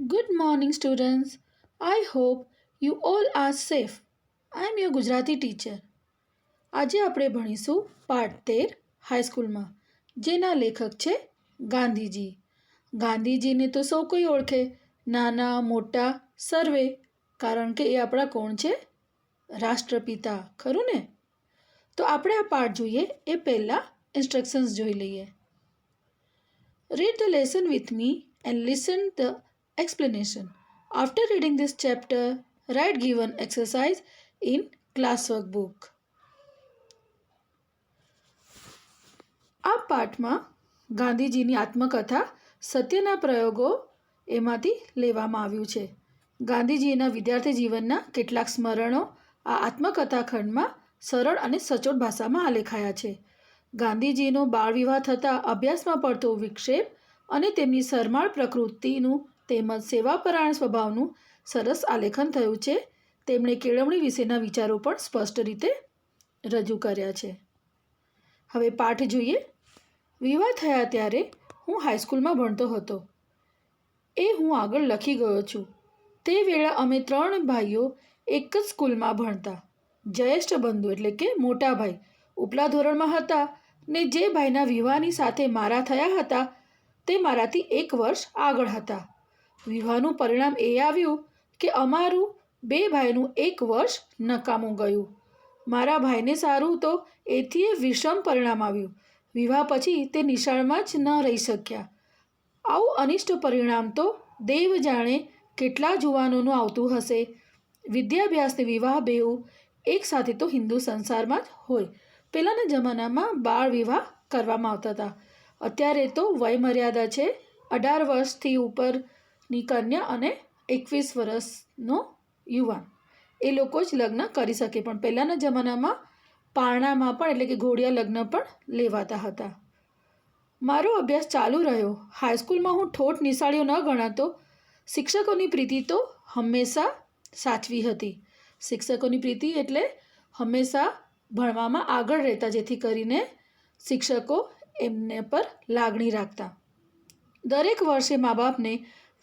Good morning, students. I hope you all are safe. I am your Gujarati teacher. આજે આપણે ભણીશું પાઠ 13 હાઈસ્કૂલમાં, જેના લેખક છે ગાંધીજી. ગાંધીજીને તો સૌ કોઈ ઓળખે, નાના મોટા સર્વે, કારણ કે એ આપણા કોણ છે? રાષ્ટ્રપિતા, ખરું ને? તો આપણે આ પાઠ જોઈએ એ પહેલાં ઇન્સ્ટ્રક્શન્સ જોઈ લઈએ. Read the lesson with me and listen the explanation. After reading this chapter, write given exercise in classwork book. આ પાઠમાં ગાંધીજીની આત્મકથા સત્યના પ્રયોગો એમાંથી લેવામાં આવ્યું છે. ગાંધીજીના વિદ્યાર્થી જીવનના કેટલાક સ્મરણો આ આત્મકથા ખંડમાં સરળ અને સચોટ ભાષામાં આલેખાયા છે. ગાંધીજીનો બાળ વિવાહ થતાં અભ્યાસમાં પડતો વિક્ષેપ અને તેમની શરમાળ પ્રકૃતિનું તેમજ સેવાપરાયણ સ્વભાવનું સરસ આલેખન થયું છે. તેમણે કેળવણી વિશેના વિચારો પણ સ્પષ્ટ રીતે રજૂ કર્યા છે. હવે પાઠ જોઈએ. વિવાહ થયા ત્યારે હું હાઈસ્કૂલમાં ભણતો હતો. એ હું આગળ લખી ગયો છું. તે વેળા અમે 3 ભાઈઓ એક જ સ્કૂલમાં ભણતા. જ્યેષ્ઠ બંધુ એટલે કે મોટા ભાઈ ઉપલા ધોરણમાં હતા ને જે ભાઈના વિવાહની સાથે મારા થયા હતા તે મારાથી 1 વર્ષ આગળ હતા. વિવાહનું પરિણામ એ આવ્યું કે અમારું 2 ભાઈનું 1 વર્ષ નકામું ગયું. મારા ભાઈને સારું તો એથી વિષમ પરિણામ આવ્યું. વિવાહ પછી તે નિશાળમાં જ ન રહી શક્યા. આવું અનિષ્ટ પરિણામ તો દેવ જાણે કેટલા જુવાનોનું આવતું હશે. વિદ્યાભ્યાસને વિવાહ બેઉ એક સાથે તો હિન્દુ સંસારમાં જ હોય. પહેલાંના જમાનામાં બાળ વિવાહ કરવામાં આવતા હતા. અત્યારે તો વયમર્યાદા છે 18 વર્ષથી ઉપરની કન્યા અને 21 વર્ષનો યુવાન, એ લોકો જ લગ્ન કરી શકે. પણ પહેલાંના જમાનામાં પારણામાં પણ એટલે કે ઘોડિયા લગ્ન પણ લેવાતા હતા. મારો અભ્યાસ ચાલુ રહ્યો. હાઈસ્કૂલમાં હું ઠોઠ નિશાળીઓ ન ગણાતો. શિક્ષકોની પ્રીતિ તો હંમેશા સાચવી હતી. શિક્ષકોની પ્રીતિ એટલે હંમેશા ભણવામાં આગળ રહેતા, જેથી કરીને શિક્ષકો એમને પર લાગણી રાખતા. દરેક વર્ષે મા બાપને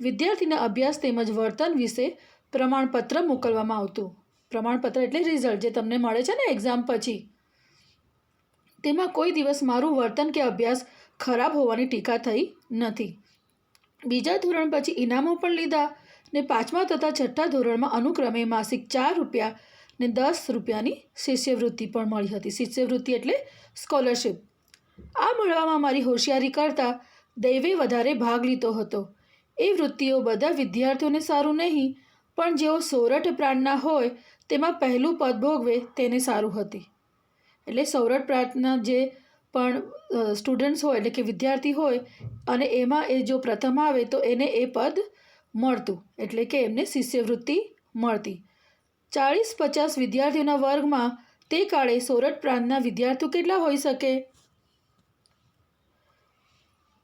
વિદ્યાર્થીના અભ્યાસ તેમજ વર્તન વિશે પ્રમાણપત્ર મોકલવામાં આવતું. પ્રમાણપત્ર એટલે રિઝલ્ટ જે તમને મળે છે ને એક્ઝામ પછી. તેમાં કોઈ દિવસ મારું વર્તન કે અભ્યાસ ખરાબ હોવાની ટીકા થઈ નથી. બીજા ધોરણ પછી ઇનામો પણ લીધા ને 5મા તથા 6ઠ્ઠા ધોરણમાં અનુક્રમે માસિક 4 રૂપિયા ને 10 રૂપિયાની શિષ્યવૃત્તિ પણ મળી હતી. શિષ્યવૃત્તિ એટલે સ્કોલરશિપ. આ મળવામાં મારી હોશિયારી કરતાં દૈવે વધારે ભાગ લીધો હતો. એ વૃત્તિઓ બધા વિદ્યાર્થીઓને સારું નહીં, પણ જેઓ સોરઠ પ્રાંતના હોય તેમાં પહેલું પદ ભોગવે તેને સારું હતી. એટલે સૌરઠ પ્રાંતના જે પણ સ્ટુડન્ટ્સ હોય એટલે કે વિદ્યાર્થી હોય અને એમાં એ જો પ્રથમ આવે તો એને એ પદ મળતું, એટલે કે એમને શિષ્યવૃત્તિ મળતી. 40-50 વિદ્યાર્થીઓના વર્ગમાં તે કાળે સોરઠ પ્રાંતના વિદ્યાર્થીઓ કેટલા હોઈ શકે?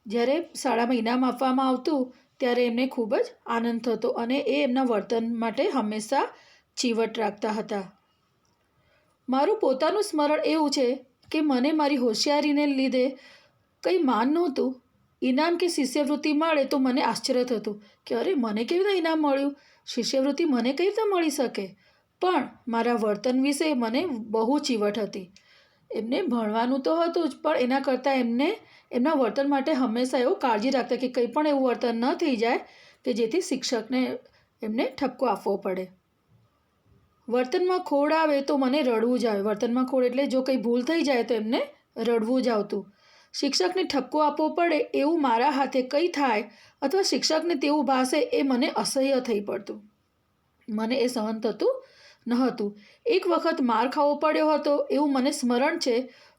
જ્યારે શાળામાં ઇનામ આપવામાં આવતું ત્યારે એમને ખૂબ જ આનંદ થતો અને એ એમના વર્તન માટે હંમેશા ચીવટ રાખતા હતા. મારું પોતાનું સ્મરણ એવું છે કે મને મારી હોશિયારીને લીધે કંઈ માન નહોતું. ઇનામ કે શિષ્યવૃત્તિ મળે તો મને આશ્ચર્ય થતું કે અરે મને કેવી રીતે ઇનામ મળ્યું, શિષ્યવૃત્તિ મને કઈ રીતે મળી શકે. પણ મારા વર્તન વિશે મને બહુ ચીવટ હતી. એમને ભણવાનું તો હતું જ, પણ એના કરતાં એમને એમના વર્તન માટે હંમેશા એવું કાળજી રાખતા કે કંઈ પણ એવું વર્તન ન થઈ જાય કે જેથી શિક્ષકને એમને ઠપકો આપવો પડે. વર્તનમાં ખોડ આવે તો મને રડવું જ આવે. વર્તનમાં ખોડ એટલે જો કંઈ ભૂલ થઈ જાય તો એમને રડવું જ આવતું. શિક્ષકને ઠપકો આપવો પડે એવું મારા હાથે કંઈ થાય અથવા શિક્ષકને તેવું ભાષે એ મને અસહ્ય થઈ પડતું. મને એ સહન થતું ન હતું. એક વખત માર ખાવો પડ્યો હતો એવું મને સ્મરણ છે.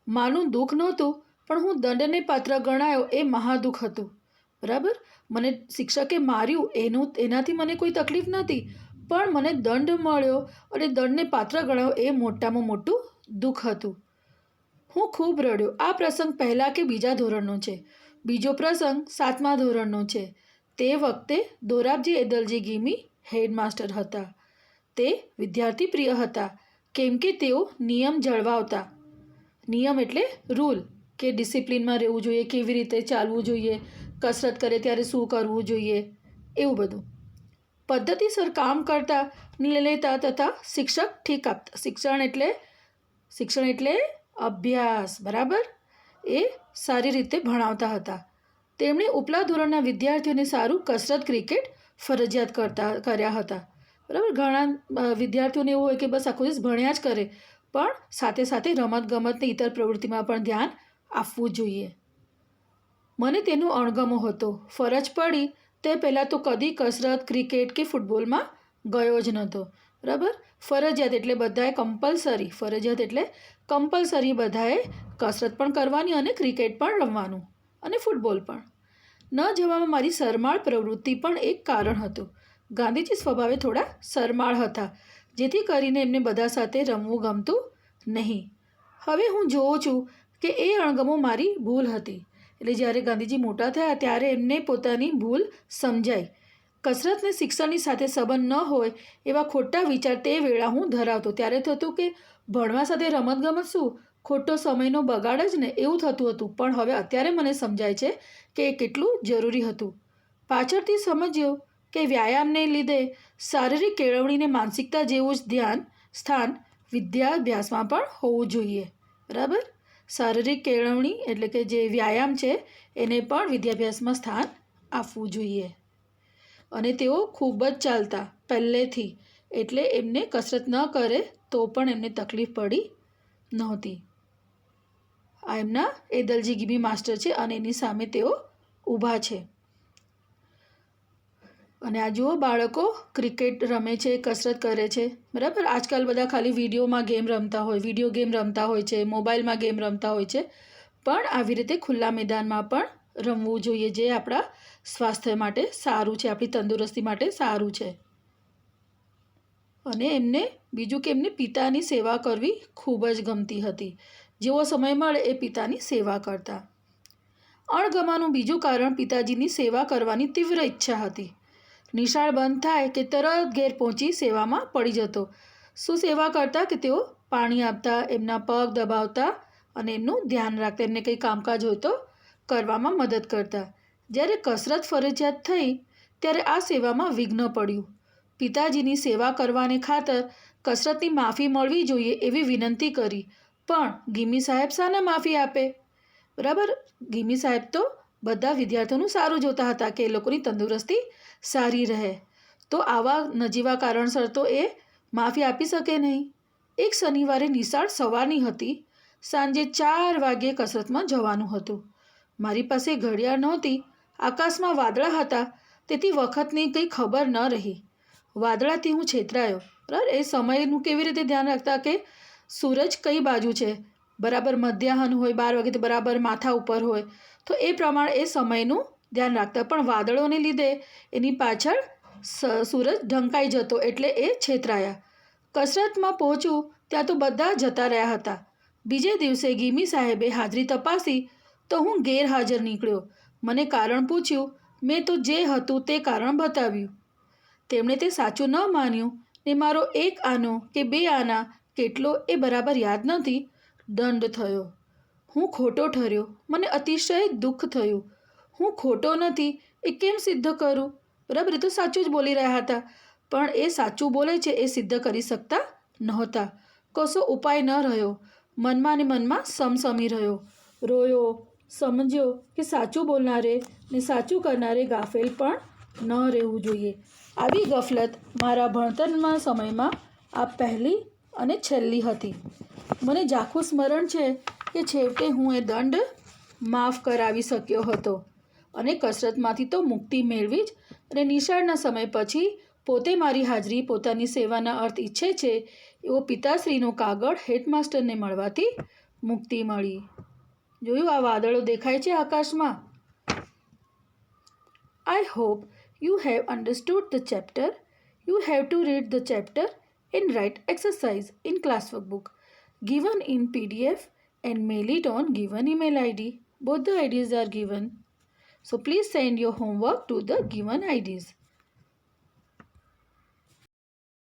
માનું દુઃખ નહોતું, પણ હું દંડને પાત્ર ગણાયો એ મહાદુઃખ હતું. બરાબર, મને શિક્ષકે માર્યું એનાથી મને કોઈ તકલીફ નથી, પણ મને દંડ મળ્યો અને દંડને પાત્ર ગણાયો એ મોટામાં મોટું દુઃખ હતું. હું ખૂબ રડ્યો. આ પ્રસંગ પહેલાં કે બીજા ધોરણનો છે. બીજો પ્રસંગ 7મા ધોરણનો છે. તે વખતે દોરાબજી એદલજી ગીમી હેડમાસ્ટર હતા. તે વિદ્યાર્થી પ્રિય હતા કેમ કે તેઓ નિયમ જળવાવતા. નિયમ એટલે રૂલ, કે ડિસિપ્લિનમાં રહેવું જોઈએ, કેવી રીતે ચાલવું જોઈએ, કસરત કરે ત્યારે શું કરવું જોઈએ, એવું બધું. પદ્ધતિસર કામ કરતા નિર્ણય લેતા તથા શિક્ષક ઠીક આપતા. શિક્ષણ એટલે અભ્યાસ, બરાબર? એ સારી રીતે ભણાવતા હતા. તેમણે ઉપલા ધોરણના વિદ્યાર્થીઓને સારું કસરત, ક્રિકેટ ફરજિયાત કર્યા હતા, બરાબર? ઘણા વિદ્યાર્થીઓને એવું હોય કે બસ આખો દિવસ ભણ્યા જ કરે, પણ સાથે સાથે રમતગમતની ઇતર પ્રવૃત્તિમાં પણ ધ્યાન આપવું જોઈએ. મને તેનો અણગમો હતો. ફરજ પડી તે પહેલાં તો કદી કસરત, ક્રિકેટ કે ફૂટબોલમાં ગયો જ નહોતો, બરાબર? ફરજિયાત એટલે બધાએ કમ્પલસરી બધાએ કસરત પણ કરવાની અને ક્રિકેટ પણ રમવાનું અને ફૂટબોલ પણ. ન જવામાં મારી શરમાળ પ્રવૃત્તિ પણ એક કારણ હતું. ગાંધીજી સ્વભાવે થોડા શરમાળ હતા, જેથી કરીને એમને બધા સાથે રમવું ગમતું નહીં. હવે હું જોઉં છું કે એ અણગમો મારી ભૂલ હતી. એટલે જ્યારે ગાંધીજી મોટા થયા ત્યારે એમને પોતાની ભૂલ સમજાઈ. કસરતને શિક્ષણની સાથે સંબંધ ન હોય એવા ખોટા વિચાર તે વેળા હું ધરાવતો. ત્યારે થતું કે ભણવા સાથે રમતગમત શું, ખોટો સમયનો બગાડ જ ને, એવું થતું હતું. પણ હવે અત્યારે મને સમજાય છે કે એ કેટલું જરૂરી હતું. પાછળથી સમજ્યો કે વ્યાયામને લીધે શારીરિક કેળવણીને માનસિકતા જેવું જ સ્થાન વિદ્યાભ્યાસમાં પણ હોવું જોઈએ, બરાબર? શારીરિક કેળવણી એટલે કે જે વ્યાયામ છે એને પણ વિદ્યાભ્યાસમાં સ્થાન આપવું જોઈએ. અને તેઓ ખૂબ જ ચાલતા પહેલેથી, એટલે એમને કસરત ન કરે તો પણ એમને તકલીફ પડી નહોતી. આ એમના એદલજી ગિબી માસ્ટર છે અને એની સામે તેઓ ઊભા છે. અને આ જુઓ, બાળકો ક્રિકેટ રમે છે, કસરત કરે છે, બરાબર? આજકાલ બધા ખાલી વિડીયો ગેમ રમતા હોય છે, મોબાઈલમાં ગેમ રમતા હોય છે, પણ આવી રીતે ખુલ્લા મેદાનમાં પણ રમવું જોઈએ, જે આપણા સ્વાસ્થ્ય માટે સારું છે, આપણી તંદુરસ્તી માટે સારું છે. અને એમને બીજું કે એમને પિતાની સેવા કરવી ખૂબ જ ગમતી હતી. જેવો સમય મળે એ પિતાની સેવા કરતા. અણગમાનું બીજું કારણ પિતાજીની સેવા કરવાની તીવ્ર ઈચ્છા હતી. નિશાળ બંધ થાય કે તરત ઘેર પહોંચી સેવામાં પડી જતો. શું સેવા કરતા કે તેઓ પાણી આપતા, એમના પગ દબાવતા અને એમનું ધ્યાન રાખતા, એમને કંઈ કામકાજ હોય તો કરવામાં મદદ કરતા. જ્યારે કસરત ફરજિયાત થઈ ત્યારે આ સેવામાં વિઘ્ન પડ્યું. પિતાજીની સેવા કરવાને ખાતર કસરતની માફી મળવી જોઈએ એવી વિનંતી કરી, પણ ગિમી સાહેબ શાના માફી આપે, બરાબર? ગિમી સાહેબ તો બધા વિદ્યાર્થીઓનું સારું જોતા હતા કે એ લોકોની તંદુરસ્તી સારી રહે, તો આવા નજીવા કારણસર તો એ માફી આપી શકે નહીં. એક શનિવારે નિશાળ સવારની હતી. સાંજે 4 વાગ્યે કસરતમાં જવાનું હતું. મારી પાસે ઘડિયાળ નહોતી. આકાશમાં વાદળા હતા, તેથી વખતની કંઈ ખબર ન રહી. વાદળાથી હું છેતરાયો, બરાબર? એ સમયનું કેવી રીતે ધ્યાન રાખતા કે સૂરજ કઈ બાજુ છે, બરાબર મધ્યાહન હોય, 12 વાગે તો બરાબર માથા ઉપર હોય, તો એ પ્રમાણે એ સમયનું ધ્યાન રાખતા. પણ વાદળોને લીધે એની પાછળ સૂરજ ઢંકાઈ જતો, એટલે એ છેતરાયા. કસરતમાં પહોંચ્યું ત્યાં તો બધા જતા રહ્યા હતા. બીજે દિવસે ગિમી સાહેબે હાજરી તપાસી તો હું ગેરહાજર નીકળ્યો. મને કારણ પૂછ્યું. મેં તો જે હતું તે કારણ બતાવ્યું. તેમણે તે સાચું ન માન્યું ને મારો 1 આનો કે 2 આના કેટલો એ બરાબર યાદ નથી, દંડ થયો. હું ખોટો ઠર્યો. મને અતિશય દુઃખ થયું. હું ખોટો નથી એ કેમ સિદ્ધ કરું, બરાબર? એ તો સાચું જ બોલી રહ્યા હતા, પણ એ સાચું બોલે છે એ સિદ્ધ કરી શકતા નહોતા. કશો ઉપાય ન રહ્યો. મનમાં ને મનમાં સમસમી રહ્યો. રોયો. સમજ્યો કે સાચું બોલનારે ને સાચું કરનારે ગાફેલ પણ ન રહેવું જોઈએ. આવી ગફલત મારા ભણતરના સમયમાં આ પહેલી અને છેલ્લી હતી. મને ઝાખું સ્મરણ છે કે છેવટે હું એ દંડ માફ કરાવી શક્યો હતો અને કસરતમાંથી તો મુક્તિ મેળવી જ. અને નિશાળના સમય પછી પોતે મારી હાજરી, પોતાની સેવાના અર્થ ઈચ્છે છે એવો પિતાશ્રીનો કાગળ હેડમાસ્ટરને મળવાથી મુક્તિ મળી. જોયું, આ વાદળો દેખાય છે આકાશમાં. I hope you have understood the chapter. You have to read the chapter and write exercise in classwork book given in PDF and mail it on given email ID. Both the IDs are given. So please send your homework to the given IDs.